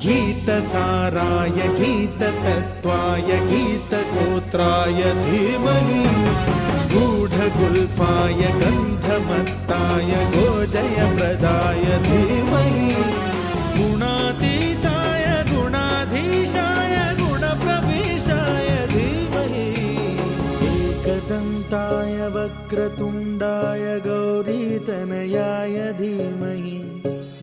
गीतसाराय गीततत्त्वाय गीतगोत्राय धीमहि गूढगुल्फाय गन्धमत्ताय गोजयप्रदाय धीमहि गुणातीताय गुणाधीशाय गुणप्रविष्टाय धीमहि एकदन्ताय वक्रतुण्डाय गौरीतनयाय धीमहि